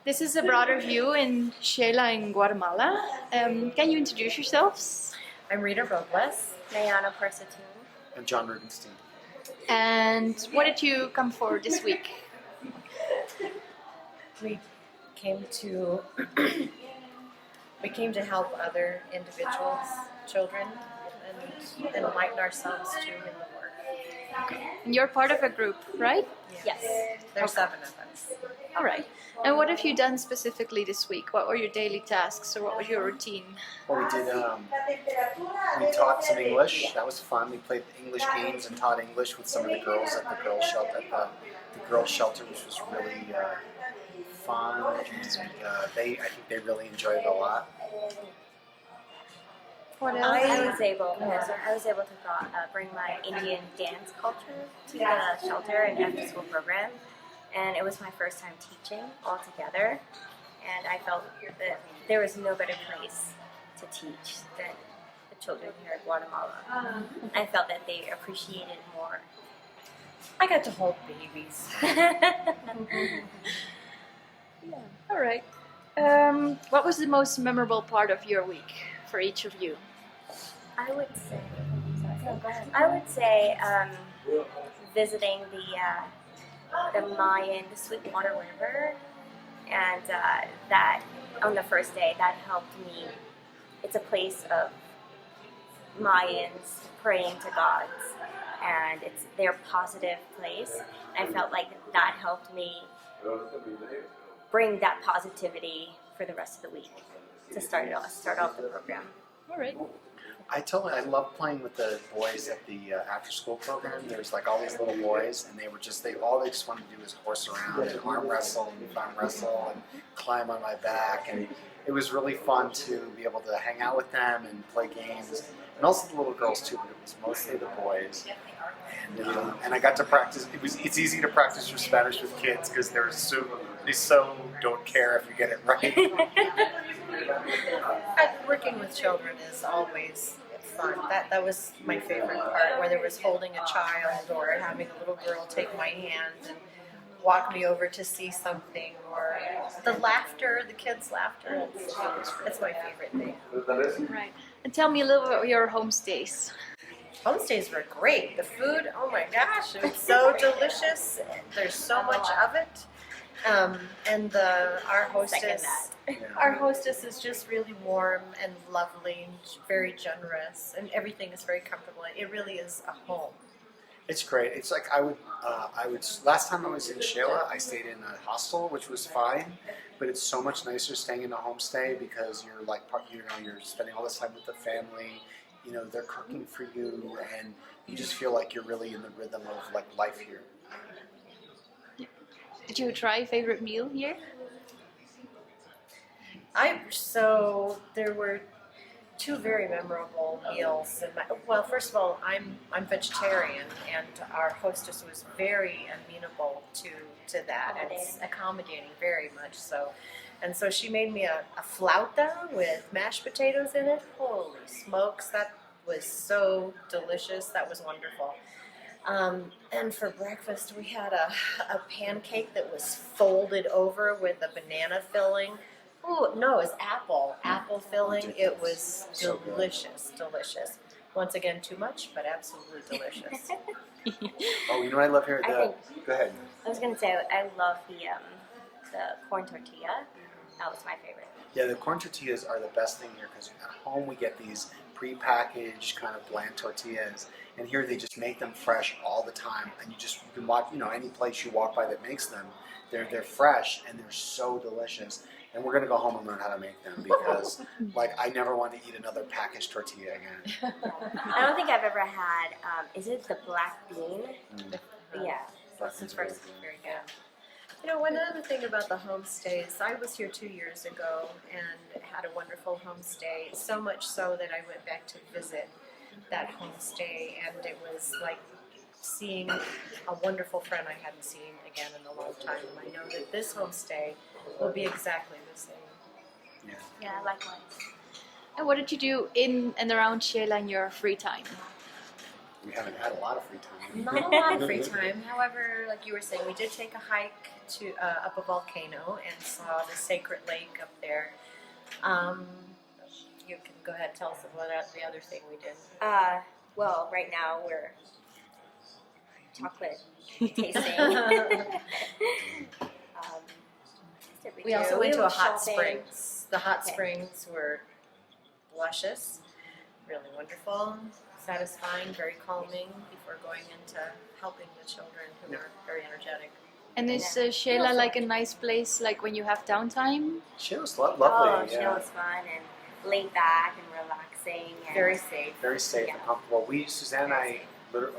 This is a broader view in Sheila in Guatemala. Can you introduce yourselves? I'm Rita Robles. Mayana Persatun. I'm John Rubenstein. And what did you come for this week? We came to help other individuals, children, and enlighten ourselves too in the work. And you're part of a group, right? Yes. There's 7 of us. All right. And what have you done specifically this week? What were your daily tasks or what was your routine? Well, we did. We taught some English. That was fun. We played English games and taught English with some of the girls at the girls' shelter. The girls' shelter, which was really fun. And, I think they really enjoyed it a lot. What else? I was able to bring my Indian dance culture to the shelter and after-school program, and it was my first time teaching altogether. And I felt that there was no better place to teach than the children here in Guatemala. I felt that they appreciated more. I got to hold babies. All right. What was the most memorable part of your week for each of you? I would say visiting the Mayan, the Sweetwater River, and that on the first day that helped me. It's a place of Mayans praying to gods, and it's their positive place. I felt like that helped me bring that positivity for the rest of the week to start off the program. All right. I love playing with the boys at the after-school program. There's like all these little boys, and all they just wanted to do was horse around and arm wrestle and climb on my back, and it was really fun to be able to hang out with them and play games, and also the little girls too. But it was mostly the boys, and I got to practice. It's easy to practice your Spanish with kids because they so don't care if you get it right. Working with children is always fun. That was my favorite part, whether it was holding a child or having a little girl take my hand and walk me over to see something, or the laughter, the kids' laughter. It's my favorite thing. Right. And tell me a little about your homestays. Homestays were great. The food, oh my gosh, it was so delicious. There's so much of it. And our hostess is just really warm and lovely and very generous, and everything is very comfortable. It really is a home. It's great. It's like I would. Last time I was in Sheila, I stayed in a hostel, which was fine, but it's so much nicer staying in a homestay because you're spending all this time with the family. They're cooking for you, and you just feel like you're really in the rhythm of like life here. Did you try a favorite meal here? There were 2 very memorable meals. First of all, I'm vegetarian, and our hostess was very amenable to that and accommodating very much so. And so she made me a flauta with mashed potatoes in it. Holy smokes, that was so delicious. That was wonderful. And for breakfast, we had a pancake that was folded over with a banana filling. Oh, no, it was apple filling. It was delicious. Once again, too much, but absolutely delicious. Oh, you know what I love here? Go ahead. I was going to say I love the corn tortilla. That was my favorite. Yeah, the corn tortillas are the best thing here because at home we get these pre-packaged kind of bland tortillas, and here they just make them fresh all the time. And you can walk, any place you walk by that makes them, they're fresh and they're so delicious. And we're gonna go home and learn how to make them because, I never want to eat another packaged tortilla again. I don't think I've ever had. Is it the black bean? Yeah, that's the first. Very good. One other thing about the homestays, I was here 2 years ago and had a wonderful homestay, so much so that I went back to visit that homestay, and it was like seeing a wonderful friend I hadn't seen again in a long time. And I know that this homestay will be exactly the same. Yeah, likewise. And what did you do in and around Sheila in your free time? We haven't had a lot of free time. Not a lot of free time. However, like you were saying, we did take a hike to up a volcano and saw the sacred lake up there. You can go ahead and tell us about the other thing we did. Well, right now we're chocolate tasting. We also went to a hot shopping. springs. The hot Okay. springs were luscious, really wonderful, satisfying, very calming before going into helping the children who are very energetic. And is Shayla like a nice place, like when you have downtime? Sheila's lovely. Oh, yeah. Shell was fun and laid back and relaxing. And Very safe. Very safe Yeah. and comfortable. Suzanne and I, literally,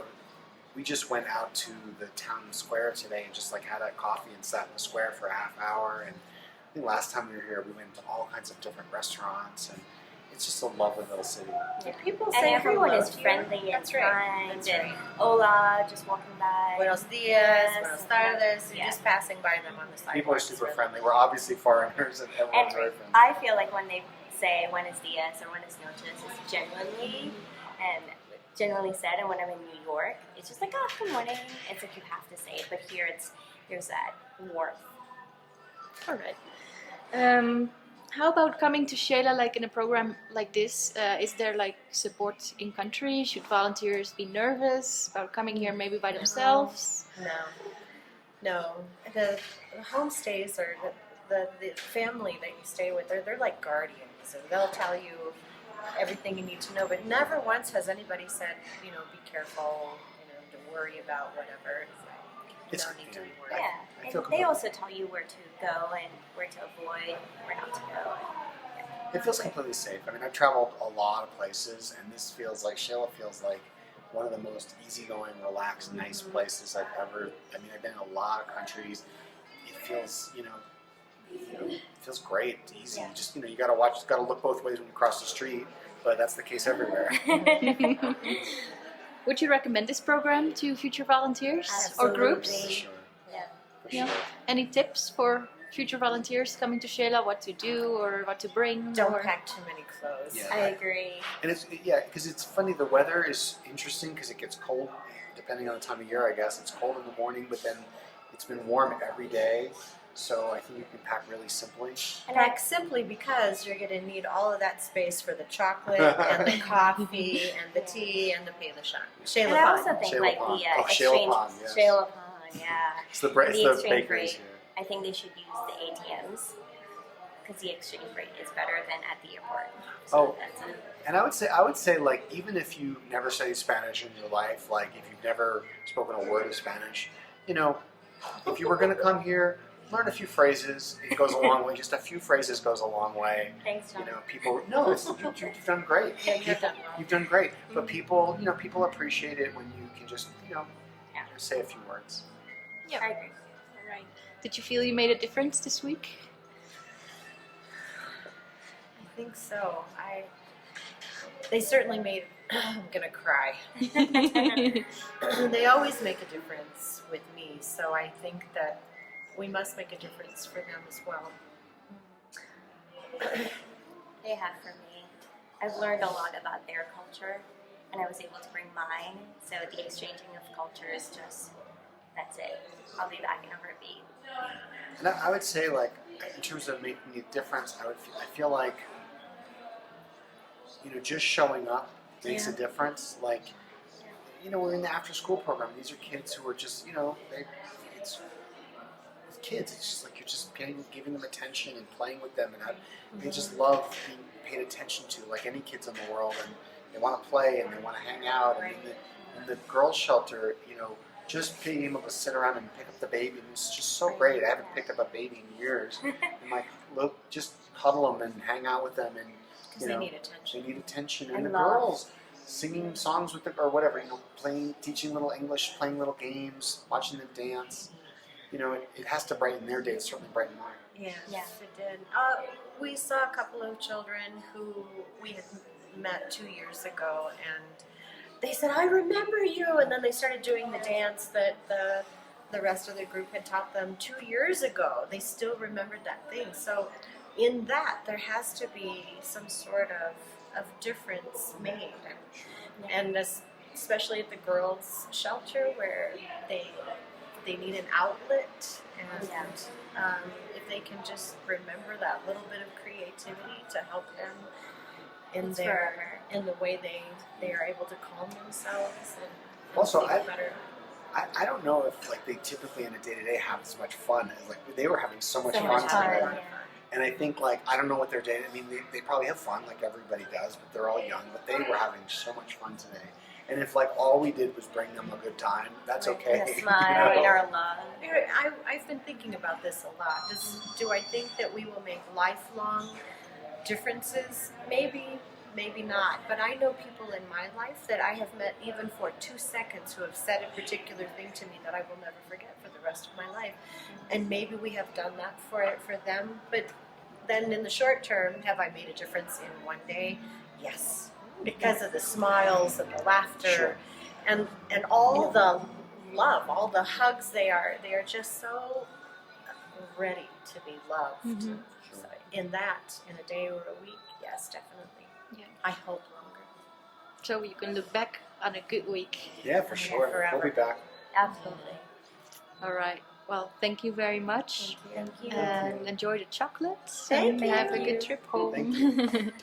we just went out to the town square today and just like had a coffee and sat in the square for a half hour. And I think last time we were here, we went to all kinds of different restaurants, and it's just a lovely little city. Yeah, people And say everyone hello is to you. friendly and That's right. kind. That's and right. hola, just walking by. Buenos dias, Yes, buenos and- tardes. You're yeah. just passing by them on the sidewalk. People are super friendly. We're obviously foreigners, and everyone's very friendly. I feel like when they say buenos dias or buenos noches, it's genuinely said. And when I'm in New York, it's just like, oh, good morning. It's like you have to say it. But here, there's that warmth. All right. How about coming to Shayla like in a program like this? Is there like support in country? Should volunteers be nervous about coming here maybe by themselves? No. The homestays are the family that you stay with. They're like guardians, and they'll tell you everything you need to know. But never once has anybody said, be careful, to worry about whatever. It's- No need to be worried. Yeah. I And feel they completely- also tell you where to go and where to avoid, where not to go. It feels completely safe. I mean, I've traveled a lot of places, and this feels like Shayla feels like one of the most easygoing, relaxed, nice places I've ever. I mean, I've been in a lot of countries. It feels, it feels great, easy. Yeah. Just you gotta look both ways when you cross the street, but that's the case everywhere. Would you recommend this program to future volunteers or Absolutely. groups? For sure. Yeah. For Yeah. sure. Any tips for future volunteers coming to Shayla? What to do or what to bring? Don't or... pack too many clothes. Yeah. I agree. And because it's funny. The weather is interesting because it gets cold depending on the time of year. I guess it's cold in the morning, but then it's been warm every day. So I think you can pack really simply. And Pack simply because you're going to need all of that space for the chocolate and the coffee and the tea and the Shayla And I also Pond. think Shayla like Pond. the Oh, exchange, Shayla Pond, yes. Shayla Pond, yeah. It's the The exchange bakeries rate. here. I think they should use the ATMs because the exchange rate is better than at the airport. So Oh. that's it. And I would say like even if you never studied Spanish in your life, like if you've never spoken a word of Spanish, if you were going to come here, learn a few phrases. It goes a long way. Just a few phrases goes a long way. Thanks, John. People. No, you've done great. Yeah, you've People- done well. You've done great. But people appreciate it when you can just say a few words. Yeah. I agree. All right. Did you feel you made a difference this week? I think so. They certainly made. I'm gonna cry. They always make a difference with me, so I think that we must make a difference for them as well. They have for me. I've learned a lot about their culture, and I was able to bring mine. So the exchanging of cultures, that's it. I'll be back in a heartbeat. And I would say, like, in terms of making a difference, I feel like, just showing up makes a difference. Like, we're in the after-school program. These are kids who are just, it's kids. It's just like you're just giving them attention and playing with them, and they just love being paid attention to, like any kids in the world. And they want to play and they want to hang out. And in the girls' shelter, just being able to sit around and pick up the baby, it's just so great. I haven't picked up a baby in years. And like, look, just cuddle them and hang out with them, and Because they need attention. they need attention. And And the love. girls singing songs with them or whatever, teaching little English, playing little games, watching them dance. It has to brighten their day. It certainly brightened mine. Yes, Yeah. it did. We saw a couple of children who we had met 2 years ago, and they said, "I remember you," and then they started doing the dance that the rest of the group had taught them 2 years ago. They still remembered that thing. So in that, there has to be some sort of difference made. And as especially at the girls' shelter where they need an outlet, and if they can just remember that little bit of creativity to help them in It's their forever. in the way they are able to calm themselves and Also, think better. I don't know if like they typically in a day to day have as much fun as like they were having so much So fun much today. fun, yeah. And I think like I don't know what their day. I mean, they probably have fun like everybody does, but they're all young. But they were having so much fun today. And if like all we did was bring them a good time, that's Right. okay. And a smile you and know? our love. I've been thinking about this a lot. Do I think that we will make lifelong differences? Maybe not. But I know people in my life that I have met even for 2 seconds who have said a particular thing to me that I will never forget for the rest of my life. And maybe we have done that for them. But then in the short term, have I made a difference in one day? Yes. Because of the smiles and the laughter, Sure. and all the love, all the hugs. They are just so ready to be loved. Mhm. So in a day or a week, yes, definitely. Yeah. I hope longer. So you can look back on a good week. Yeah, for sure. Forever. We'll be back. Absolutely. All right. Well, thank you very much. Thank you. And enjoy the chocolates. Thank and have a you. good trip home. Thank you.